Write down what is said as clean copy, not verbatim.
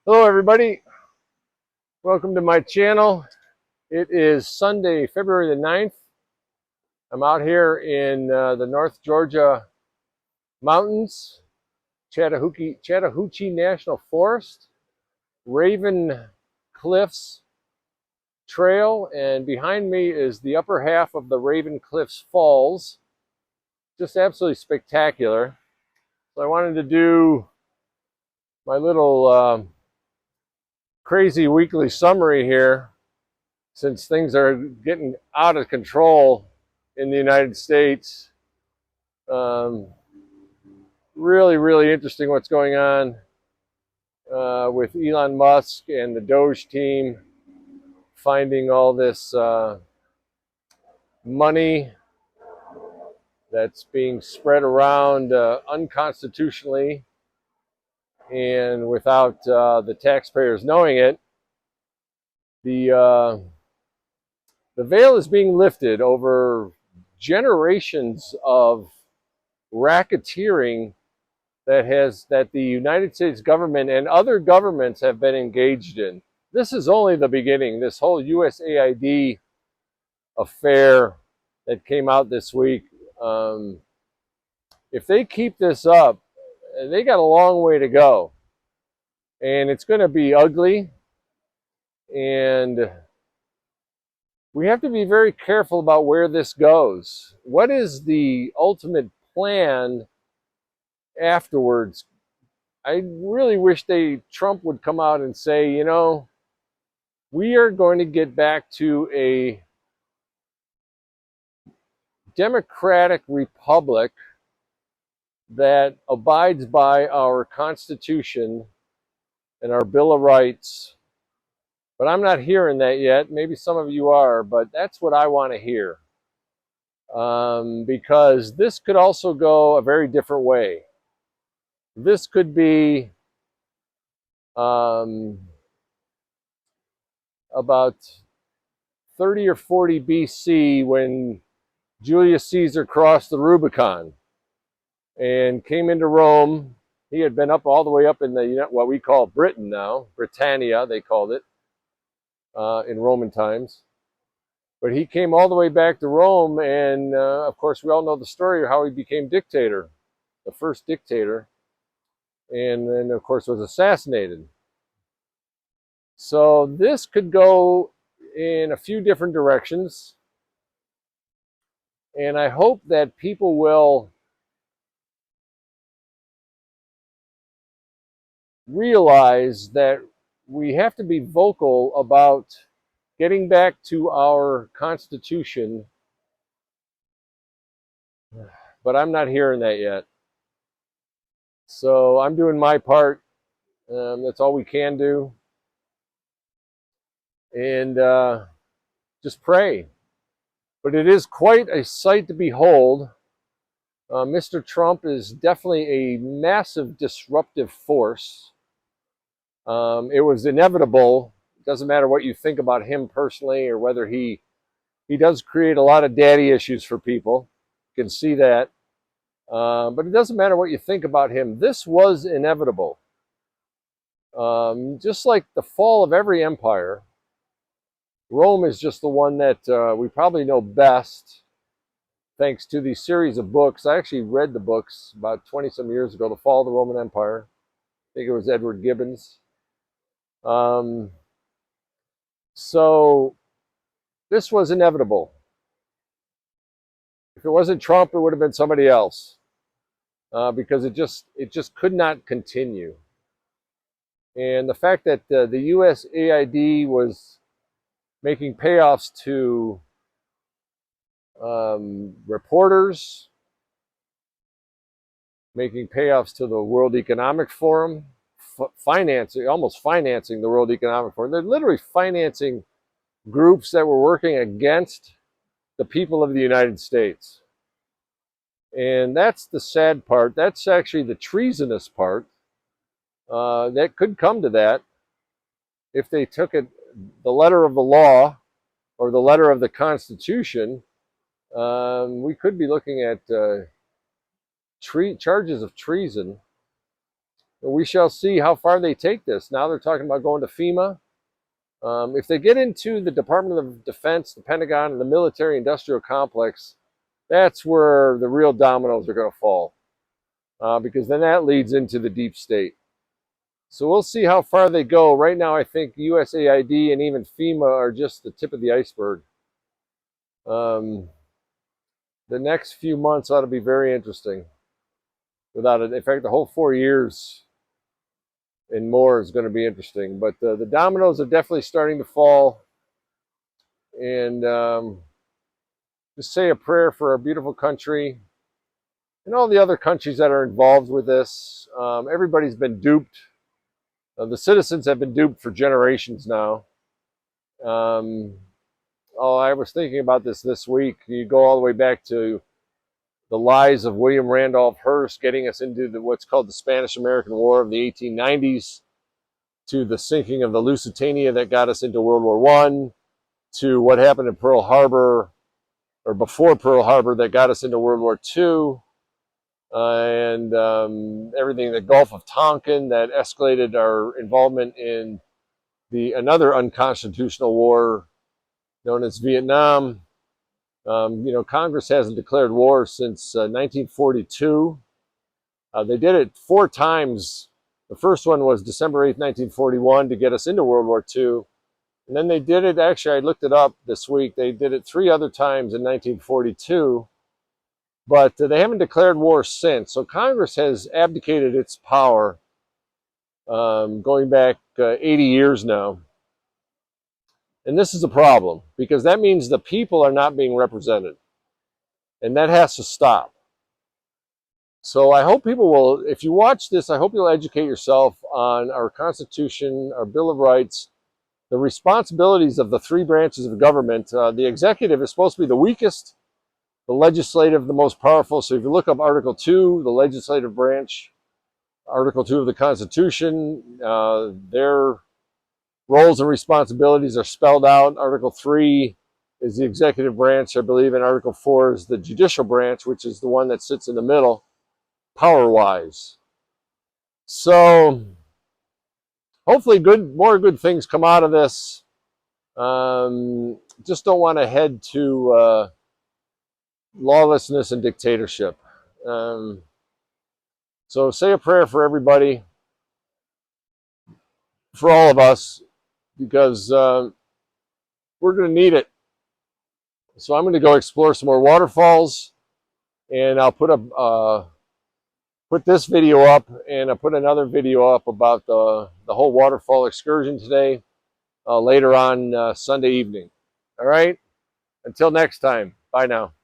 Hello everybody, welcome to my channel. It is Sunday, February the 9th. I'm out here in the North Georgia mountains, Chattahoochee National Forest, Raven Cliffs Trail, and behind me is the upper half of the Raven Cliffs Falls. Just absolutely spectacular. So I wanted to do my little crazy weekly summary here, since things are getting out of control in the United States. Really interesting what's going on with Elon Musk and the Doge team finding all this money that's being spread around unconstitutionally and without the taxpayers knowing it. The veil is being lifted over generations of racketeering that the United States government and other governments have been engaged in. This is only the beginning. This whole USAID affair that came out this week, if they keep this up, they got a long way to go. And it's going to be ugly. And we have to be very careful about where this goes. What is the ultimate plan afterwards? I really wish Trump would come out and say, you know, we are going to get back to a democratic republic that abides by our Constitution and our Bill of Rights. But I'm not hearing that yet. Maybe some of you are, but that's what I want to hear. Because this could also go a very different way. This could be about 30 or 40 BC when Julius Caesar crossed the Rubicon and came into Rome. He had been up all the way up in the what we call Britain now, Britannia they called it in Roman times. But he came all the way back to Rome, and of course we all know the story of how he became dictator, the first dictator, and then of course was assassinated. So this could go in a few different directions, and I hope that people will realize that we have to be vocal about getting back to our Constitution, but I'm not hearing that yet. So I'm doing my part. That's all we can do. And just pray. But it is quite a sight to behold. Mr. Trump is definitely a massive disruptive force. It was inevitable. It doesn't matter what you think about him personally or whether he does create a lot of daddy issues for people. You can see that. But it doesn't matter what you think about him. This was inevitable. Just like the fall of every empire, Rome is just the one that we probably know best, thanks to the series of books. I actually read the books about 20-some years ago, The Fall of the Roman Empire. I think it was Edward Gibbon's. So this was inevitable. If it wasn't Trump, it would have been somebody else, because it just could not continue. And the fact that the USAID was making payoffs to reporters, making payoffs to the World Economic Forum, almost financing the World Economic Forum. They're literally financing groups that were working against the people of the United States. And that's the sad part. That's actually the treasonous part. That could come to that if they took it, the letter of the law or the letter of the Constitution. We could be looking at charges of treason. We shall see how far they take this. Now they're talking about going to FEMA. If they get into the Department of Defense, the Pentagon, and the military-industrial complex, that's where the real dominoes are going to fall, because then that leads into the deep state. So we'll see how far they go. Right now, I think USAID and even FEMA are just the tip of the iceberg. The next few months ought to be very interesting. Without it, in fact, the whole 4 years and more is going to be interesting. But the dominoes are definitely starting to fall. And just say a prayer for our beautiful country and all the other countries that are involved with this. Everybody's been duped. The citizens have been duped for generations now. I was thinking about this week. You go all the way back to the lies of William Randolph Hearst getting us into what's called the Spanish-American War of the 1890s, to the sinking of the Lusitania that got us into World War I, to what happened in Pearl Harbor, or before Pearl Harbor, that got us into World War II, and everything, the Gulf of Tonkin, that escalated our involvement in another unconstitutional war known as Vietnam. Congress hasn't declared war since 1942. They did it 4 times. The first one was December 8th, 1941, to get us into World War II. And then they did it, actually, I looked it up this week, they did it 3 other times in 1942. But they haven't declared war since. So Congress has abdicated its power, going back 80 years now. And this is a problem, because that means the people are not being represented. And that has to stop. So I hope people will, if you watch this, I hope you'll educate yourself on our Constitution, our Bill of Rights, the responsibilities of the 3 branches of government. The executive is supposed to be the weakest, the legislative the most powerful. So if you look up Article 2, the legislative branch, Article 2 of the Constitution, their roles and responsibilities are spelled out. Article 3 is the executive branch, I believe, and Article 4 is the judicial branch, which is the one that sits in the middle, power-wise. So hopefully more good things come out of this. Just don't want to head to lawlessness and dictatorship. So say a prayer for everybody, for all of us, because we're going to need it. So I'm going to go explore some more waterfalls, and I'll put this video up, and I'll put another video up about the whole waterfall excursion today, later on Sunday evening. All right? Until next time, bye now.